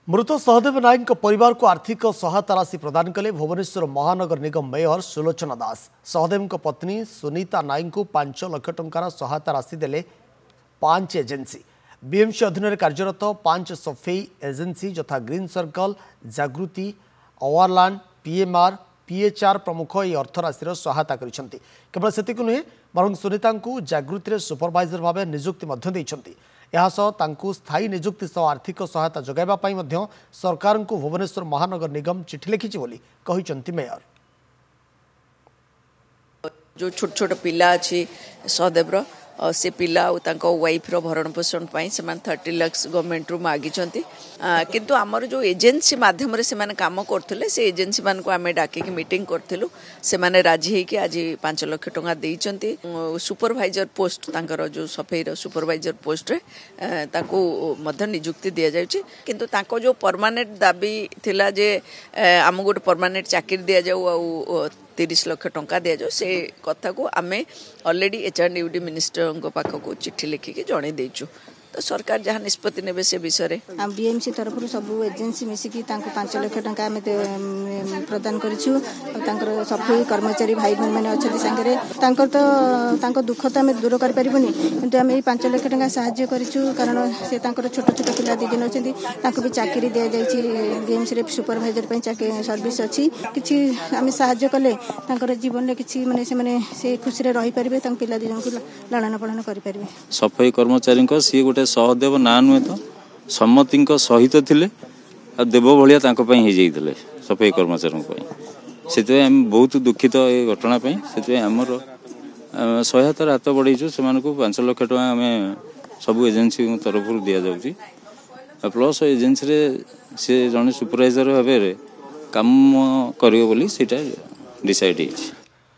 मृत सहदेव नायक परिवार को आर्थिक सहायता राशि प्रदान कले भुवनेश्वर महानगर निगम मेयर सुलोचना दास। सहदेव पत्नी सुनीता नायक को 5 लाख टंकार सहायता राशि देले 5 एजेंसी। बीएमसी अधीन कार्यरत 5 सफेई एजेंसी यथा ग्रीन सर्कल, जागृति, अवारलैंड, पीएमआर, पीएचआर प्रमुख यह अर्थराशि सहायता करिसेंती। केवल सेतिक नुहे बरं सुनीता को जागृति सुपरवाइजर भाव नियुक्ति देइछंती। स्थायी नियुक्ति सह आर्थिक सहायता जगाइबा सरकार को भुवनेश्वर महानगर निगम चिठी लिखिछि बोली कहिसंती मेयर। जो छोट छोट पिला अच्छी सहदेव से पिला वाइफ भरण पोषण 30 लाख गवर्नमेंट रू मागिचंती। किंतु आमर जो एजेंसी माध्यम से काम करथिले से एजेंसी मान को आमे डाके की मीटिंग करथिलु। से माने राजी है कि आज 5 लाख टंका देइचंती। सुपरवाइजर पोस्ट तांकर जो सफेईर सुपरवाइजर पोस्ट रे तांको मध्य नियुक्ति दिया जाउची। किंतु तांको जो परमानेंट दाबी थिला जे आम गोटे परमानेंट चाकरी दिया जाऊ आ 30 लाख टंका दिया जाओ से कथा को आमे ऑलरेडी एचआरडीयूडी मिनिस्टर पाखक चिट्ठी लिखिकी जणे देइछु। तो सरकार जहाँ निष्पत्ति नेबे से विषय बीएमसी तरफ सब एजेंसी मिसिकी 5 लाख टंका आम प्रदान करिछु। सफाई कर्मचारी भाई बहन मैंने अच्छा सांगे तो दुख तो आम दूर कर पारिबुनी किंतु आम 5 लाख टंका साहाय्य करिछु। कारण से छोट छोट पिला 2 जन अच्छी भी चाकरी दि जाइए। बीएमसी रे सुपरवाइजर सर्विस अच्छी किसी आम साहाय्य कले जीवन में किसी माने से खुशी रही पारे पिला 2 जन को लालन पालन करें। सफाई कर्मचारी सी गोटे सहदेव ना नुहे तो सम्मति सहित थिले आ देव भाया हो सफाई कर्मचारी से बहुत दुखित ये घटना से आमर सहायतार हाथ बढ़ाइछु। से 5 लाख टका आम सब एजेंसी तरफ दि जाऊँगी। प्लस एजेंसी रे से जड़े सुपरवाइजर भाव काम कर डिसाइड।